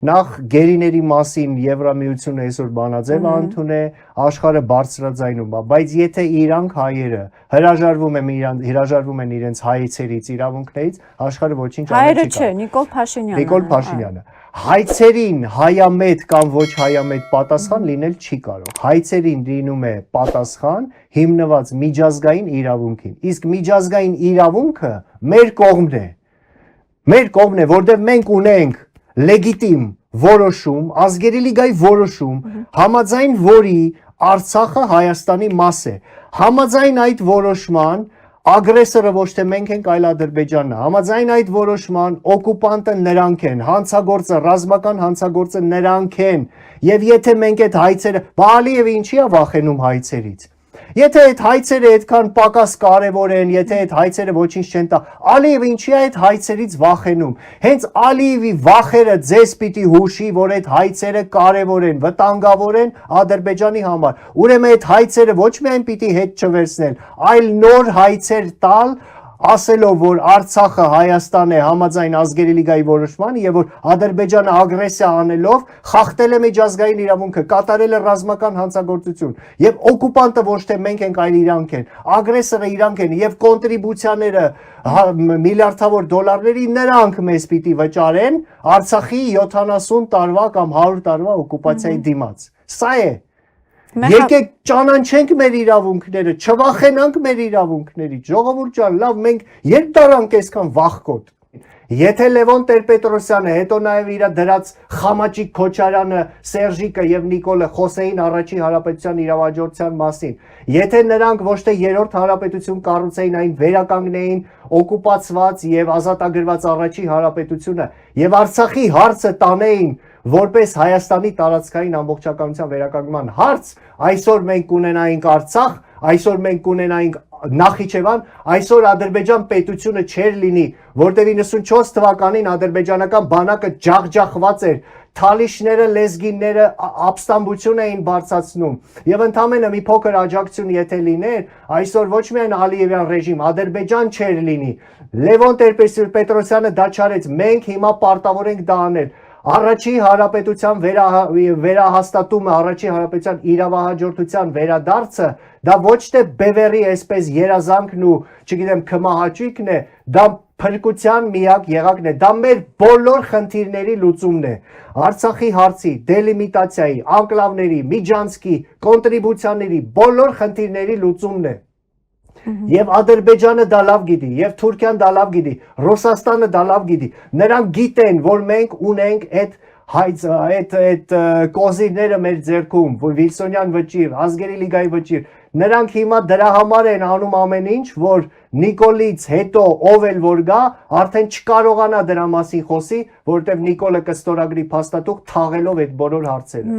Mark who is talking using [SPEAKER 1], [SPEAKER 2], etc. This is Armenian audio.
[SPEAKER 1] Նախ գերիների մասին Եվրամիությունը այսօր բանաձև ընդուն է, աշխարհը բարձրաձայնում է, բայց եթե իրանք հայերը հրաժարվում են իրենց հայցերից, իրավունքներից, աշխարհը ոչինչ անել չի կարող։
[SPEAKER 2] Հայերը չէ, Նիկոլ Փաշինյանը։
[SPEAKER 1] Նիկոլ Փաշինյանը։ Հայցերին հայամետ կամ ոչ հայամետ պատասխան լինել չի կարող։ Հայցերին լինում է պատասխան հիմնված միջազգային իրավունքին։ Իսկ միջազգային իրավունքը մեր կողմն է։ Մեր կողմն է, որտեղ մենք ունենք լեգիտիմ որոշում, ազգերի լիգայի որոշում, համաձայն որի Արցախը Հայաստանի մաս է։ Համաձայն այդ որոշման ագրեսորը ոչ թե մենք ենք, այլ Ադրբեջանն է։ Համաձայն այդ որոշման օկուպանտը նրանք են, հանցագործը, ռազմական հանցագործը նրանք են։ Եվ եթե մենք այդ հայցերը, Ալիևը ինչի է վախենում հայցերից։ Եթե այդ հայցերը այդքան պակաս կարևոր են, եթե այդ հայցերը ոչինչ չեն տա, Ալիևը ինչի է այդ հայցերից վախենում։ Հենց Ալիևի վախերը ձեզ պիտի հուշի, որ այդ հայցերը կարևոր են, վտանգավոր են Ադրբեջանի համար։ Ուրեմն այդ հայցերը ոչ միայն պիտի հետ չվերցնել, այլ նոր հայցեր տալ, ասելով, որ Արցախը Հայաստան է համաձայն ազգերի լիգայի որոշման եւ որ Ադրբեջանը ագրեսիա անելով խախտել է միջազգային իրավունքը, կատարել է ռազմական հանցագործություն եւ օկուպանտը ոչ թե մենք ենք, այլ իրանք են, ագրեսորը իրանք են եւ կոնտրիբուցիաները միլիարդավոր դոլարների նրանք մեզ պիտի վճարեն Արցախի 70 տարվա կամ 100 տարվա օկուպացիայի դիմաց։ Սա է։ Եկեք ճանաչենք մեր իրավունքները, չվախենանք մեր իրավունքներից, ժողովուրդ ջան, լավ, մենք երբ դարանք այսքան վախկոտ։ Եթե Լևոն Տեր-Պետրոսյանը, հետո նաև իր դրած Խամաճիկ Քոչարյանը, Սերժիկը եւ Նիկոլը խոսեին առաջին հանրապետության իրավաճորության մասին, եթե նրանք ոչ թե երրորդ հանրապետություն կառուցեին, այն վերականգնեին օկուպացված եւ ազատագրված առաջին հանրապետությունը եւ Արցախի հարցը տանեին որպես Հայաստանի տարածքային ամբողջականության վերականգնման հարց, այսօր մենք կունենայինք Արցախ, այսօր մենք կունենայինք Նախիջևան, այսօր Ադրբեջան պետությունը չէր լինի, որտեղ 94 թվականին ադրբեջանական բանակը ջախջախված էր, թալիշները, լեզգինները ապստամբություն էին բարձրացնում եւ ընդամենը մի փոքր աջակցություն եթե լիներ, այսօր ոչ միայն Ալիևյան ռեժիմ, Ադրբեջան չէր լինի։ Լևոն Տեր-Պետրոսյանը դա չարեց, մենք հիմա պարտավոր ենք դա անել։ Առաջին հանրապետության վերահաստատումը, առաջին հանրապետության իրավահաջորդության վերադարձը, դա ոչ թե բևեռի այսպես երազանքն ու, չգիտեմ, քմահաճույքն է, դա փրկության միակ եղանակն է, դա մեր բոլոր խնդիրների լուծումն է։ Արցախի հարցի, դելիմիտացիայի, անկլավների, միջանցքի, կոնտրիբուցիաների, բոլոր խնդիրների լուծումն է։ Եվ Ադրբեջանը դա լավ գիտի, եւ Թուրքիան դա լավ գիտի, Ռուսաստանը դա լավ գիտի։ Նրանք գիտեն, որ մենք ունենք այդ կոզիրները մեր ձեռքում, Վիլսոնյան վճիռ, ազգերի լիգայի վճիռ։ Նրանք հիմա դրա համար են անում ամեն ինչ, որ Նիկոլից հետո ով էլ որ գա, արդեն չկարողանա դրա մասին խոսի, որովհետեւ Նիկոլը կստորագրի փաստաթուղթ թաղելով այդ բոլոր հարցերը։